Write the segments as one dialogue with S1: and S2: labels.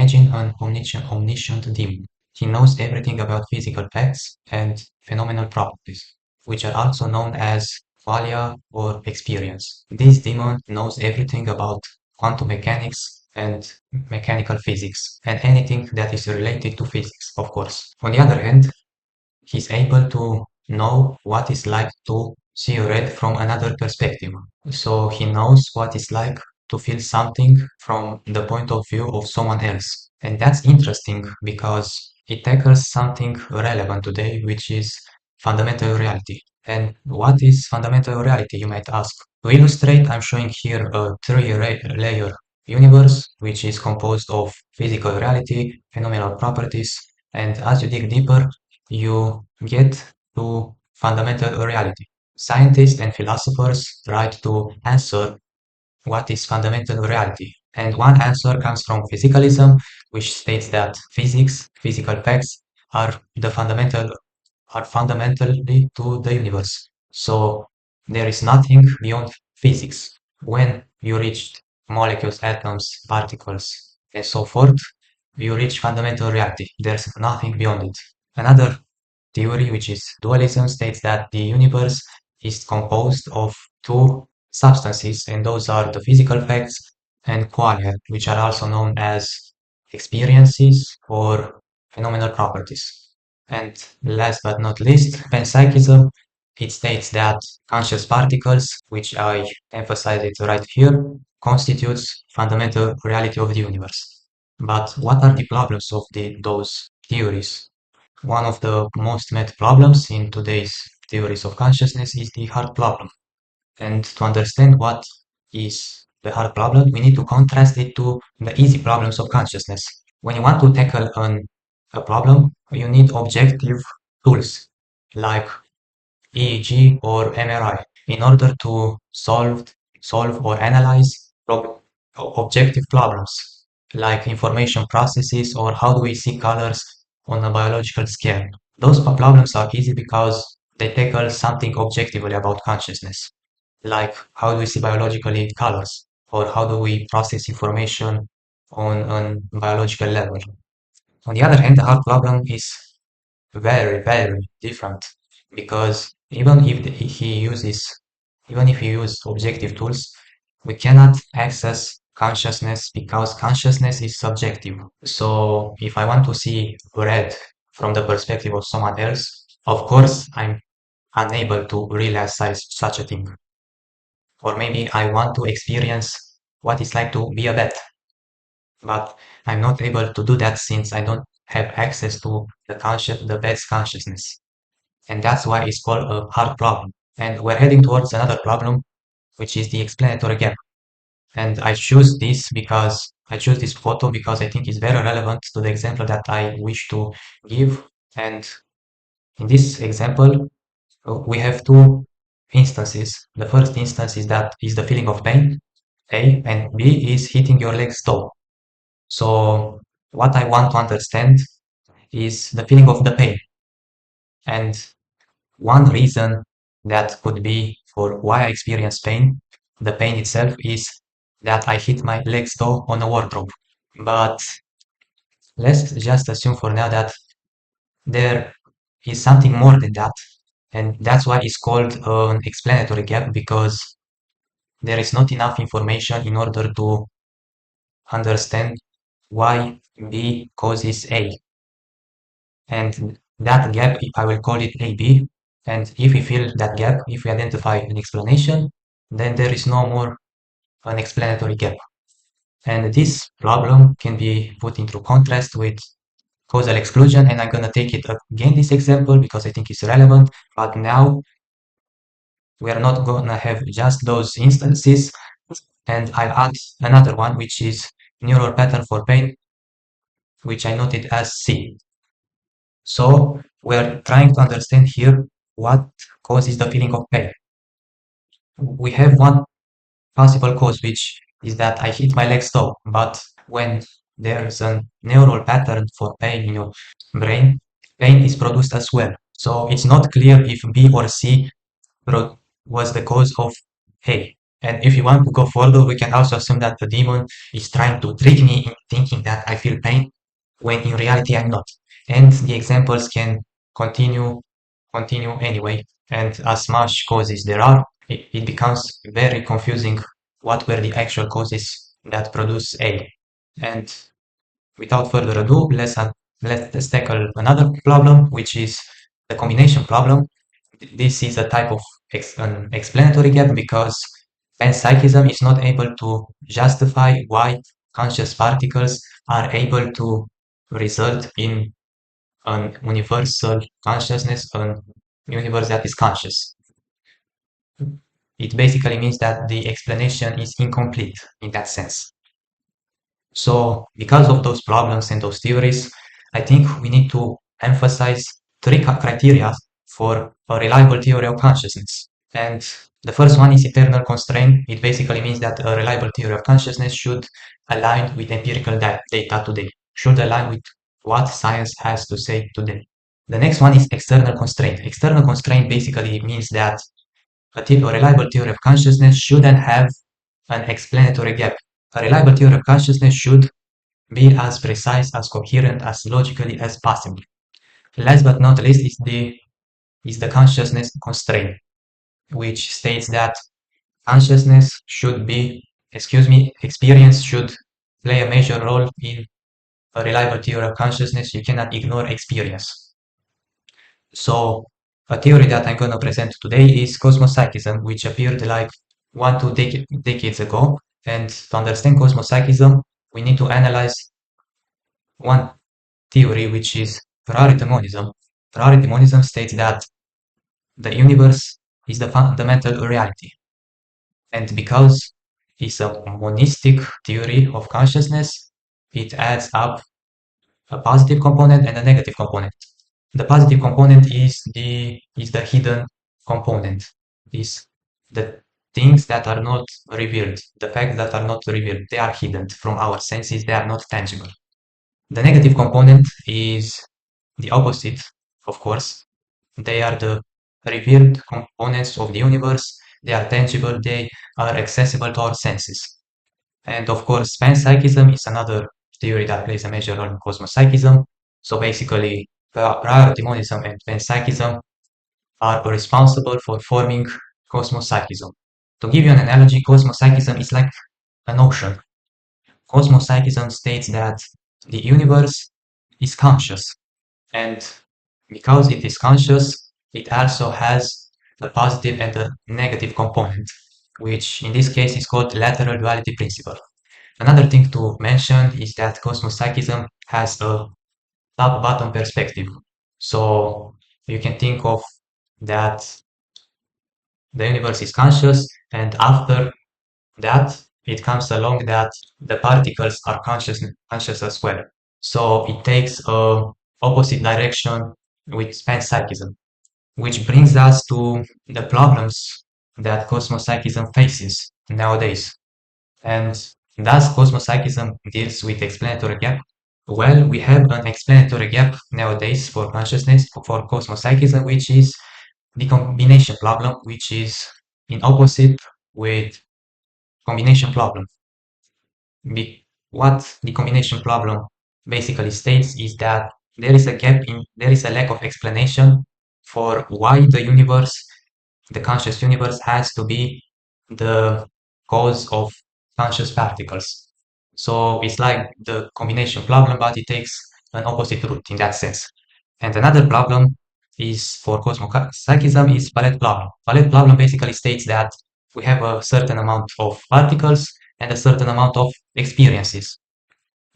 S1: Imagine an omniscient demon. He knows everything about physical facts and phenomenal properties, which are also known as qualia or experience. This demon knows everything about quantum mechanics and mechanical physics, and anything that is related to physics, of course. On the other hand, he's able to know what it's like to see red from another perspective. So he knows what it's like to feel something from the point of view of someone else. And that's interesting because it tackles something relevant today, which is fundamental reality. And what is fundamental reality, you might ask? To illustrate, I'm showing here a three-layer universe, which is composed of physical reality, phenomenal properties, and as you dig deeper, you get to fundamental reality. Scientists and philosophers try to answer what is fundamental reality. And one answer comes from physicalism, which states that physical facts are fundamentally to the universe. So there is nothing beyond physics. When you reach molecules, atoms, particles, and so forth, you reach fundamental reality. There's nothing beyond it. Another theory, which is dualism, states that the universe is composed of two substances, and those are the physical facts and qualia, which are also known as experiences or phenomenal properties. And last but not least, panpsychism, it states that conscious particles, which I emphasize it right here, constitutes fundamental reality of the universe. But what are the problems of those theories? One of the most met problems in today's theories of consciousness is the hard problem. And to understand what is the hard problem, we need to contrast it to the easy problems of consciousness. When you want to tackle a problem, you need objective tools like EEG or MRI in order to solve or analyze objective problems like information processes or how do we see colors on a biological scale. Those problems are easy because they tackle something objectively about consciousness, like how do we see biologically colors or how do we process information on a biological level. On the other hand, the hard problem is very, very different because even if he use objective tools, we cannot access consciousness because consciousness is subjective. So if I want to see red from the perspective of someone else, of course I'm unable to realize such a thing. Or maybe I want to experience what it's like to be a bat, but I'm not able to do that since I don't have access to the bat's consciousness. And that's why it's called a hard problem. And we're heading towards another problem, which is the explanatory gap. And I choose this photo because I think it's very relevant to the example that I wish to give. And in this example, we have two instances. The first instance is the feeling of pain, A, and B is hitting your leg's toe. So what I want to understand is the feeling of the pain. And one reason that could be for why I experience pain, the pain itself, is that I hit my leg's toe on a wardrobe. But let's just assume for now that there is something more than that. And that's why it's called an explanatory gap, because there is not enough information in order to understand why B causes A. And that gap, I will call it AB. And if we fill that gap, if we identify an explanation, then there is no more an explanatory gap. And this problem can be put into contrast with causal exclusion, and I'm gonna take it again, this example, because I think it's relevant, but now we are not gonna have just those instances, and I'll add another one, which is neural pattern for pain, which I noted as C. So we're trying to understand here what causes the feeling of pain. We have one possible cause, which is that I hit my leg's toe, but when there's a neural pattern for pain in your brain, pain is produced as well. So it's not clear if B or C was the cause of A. And if you want to go further, we can also assume that the demon is trying to trick me in thinking that I feel pain when in reality I'm not. And the examples can continue anyway. And as much causes there are, it becomes very confusing what were the actual causes that produce A. And without further ado, let's tackle another problem, which is the combination problem. This is a type of an explanatory gap because panpsychism is not able to justify why conscious particles are able to result in an universal consciousness, an universe that is conscious. It basically means that the explanation is incomplete in that sense. So because of those problems and those theories, I think we need to emphasize three criteria for a reliable theory of consciousness. And the first one is eternal constraint. It basically means that a reliable theory of consciousness should align with empirical data today, should align with what science has to say today. The next one is external constraint. External constraint basically means that a reliable theory of consciousness shouldn't have an explanatory gap. A reliable theory of consciousness should be as precise, as coherent, as logically as possible. Last but not least is the consciousness constraint, which states that consciousness should be, experience should play a major role in a reliable theory of consciousness. You cannot ignore experience. So a theory that I'm going to present today is Cosmopsychism, which appeared like 1-2 decades ago. And to understand Cosmopsychism, we need to analyze one theory, which is priority monism. Priority monism states that the universe is the fundamental reality. And because it's a monistic theory of consciousness, it adds up a positive component and a negative component. The positive component is the hidden component, is the things that are not revealed, the facts that are not revealed. They are hidden from our senses, they are not tangible. The negative component is the opposite, of course. They are the revealed components of the universe. They are tangible, they are accessible to our senses. And of course, panpsychism is another theory that plays a major role in cosmopsychism. So basically, priority monism and panpsychism are responsible for forming cosmopsychism. To give you an analogy, cosmopsychism is like an ocean. Cosmopsychism states that the universe is conscious, and because it is conscious, it also has a positive and a negative component, which in this case is called lateral duality principle. Another thing to mention is that cosmopsychism has a top-bottom perspective. So you can think of that the universe is conscious, and after that, it comes along that the particles are conscious as well. So it takes a opposite direction with panpsychism, which brings us to the problems that cosmopsychism faces nowadays. And thus cosmopsychism deals with explanatory gap. Well, we have an explanatory gap nowadays for consciousness, for cosmopsychism, which is the combination problem, which is in opposite with combination problem. What the combination problem basically states is that there is a lack of explanation for why the universe, the conscious universe, has to be the cause of conscious particles. So it's like the combination problem, but it takes an opposite route in that sense. And another problem is for cosmopsychism is Palet problem. Palet problem basically states that we have a certain amount of particles and a certain amount of experiences.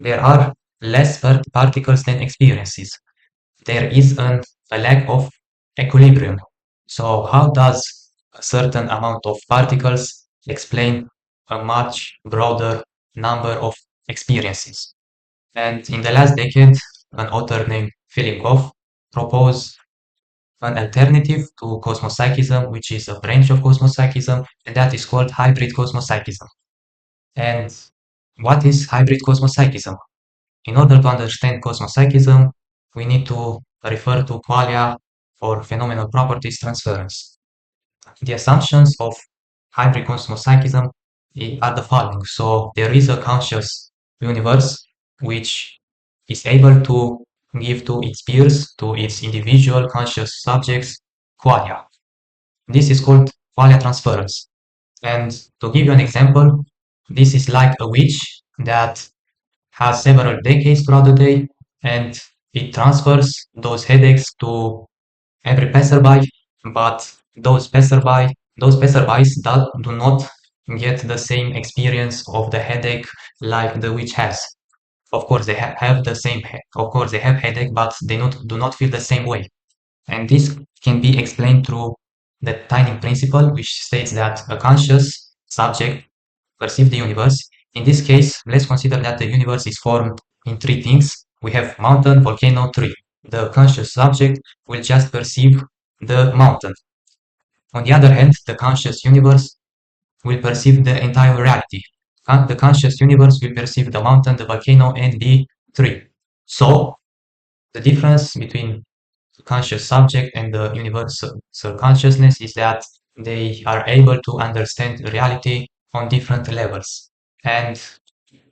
S1: There are less particles than experiences. There is a lack of equilibrium. So how does a certain amount of particles explain a much broader number of experiences? And in the last decade, an author named Filipov proposed an alternative to cosmopsychism, which is a branch of cosmopsychism, and that is called hybrid cosmopsychism. And what is hybrid cosmopsychism? In order to understand cosmopsychism, we need to refer to qualia or phenomenal properties transference. The assumptions of hybrid cosmopsychism are the following. So there is a conscious universe which is able to give to its peers, to its individual conscious subjects, qualia. This is called qualia transference. And to give you an example, this is like a witch that has several decades throughout the day, and it transfers those headaches to every passerby, but those passerbys do not get the same experience of the headache like the witch has. Of course, they have the same. Of course, they have headache, but they do not feel the same way. And this can be explained through the timing principle, which states that a conscious subject perceives the universe. In this case, let's consider that the universe is formed in three things. We have mountain, volcano, tree. The conscious subject will just perceive the mountain. On the other hand, the conscious universe will perceive the entire reality. The conscious universe will perceive the mountain, the volcano, and the tree. So, the difference between the conscious subject and the universal consciousness is that they are able to understand reality on different levels. And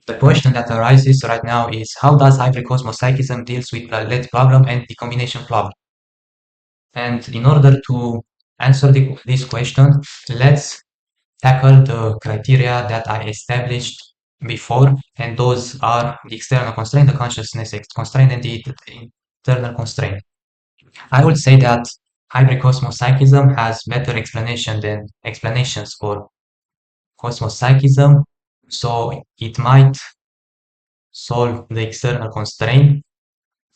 S1: the question that arises right now is, how does hybrid cosmopsychism deals with the lead problem and the combination problem? And in order to answer this question, let's tackle the criteria that I established before, and those are the external constraint, the consciousness constraint, and the internal constraint. I would say that hybrid cosmopsychism has better explanation than explanations for cosmopsychism, so it might solve the external constraint,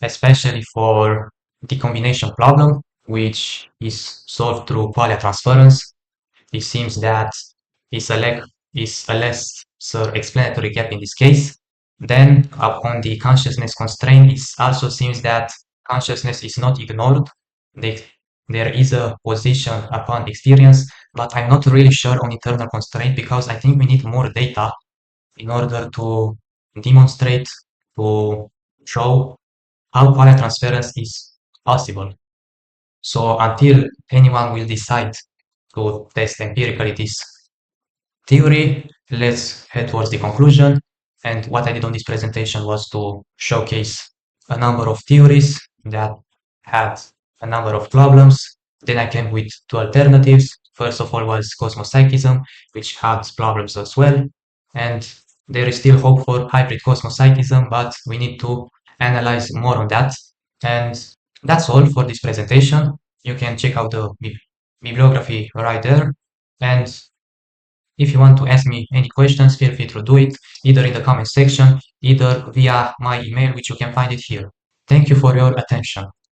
S1: especially for the combination problem, which is solved through qualia transference. It seems that is a less explanatory gap in this case. Then, upon the consciousness constraint, it also seems that consciousness is not ignored. There is a position upon experience, but I'm not really sure on internal constraint because I think we need more data in order to demonstrate, to show how qualia transference is possible. So until anyone will decide to test empirically this theory, let's head towards the conclusion. And what I did on this presentation was to showcase a number of theories that had a number of problems. Then I came with two alternatives. First of all was cosmopsychism, which had problems as well. And there is still hope for hybrid cosmopsychism, but we need to analyze more on that. And that's all for this presentation. You can check out the bibliography right there. And if you want to ask me any questions, feel free to do it either in the comment section, either via my email, which you can find it here. Thank you for your attention.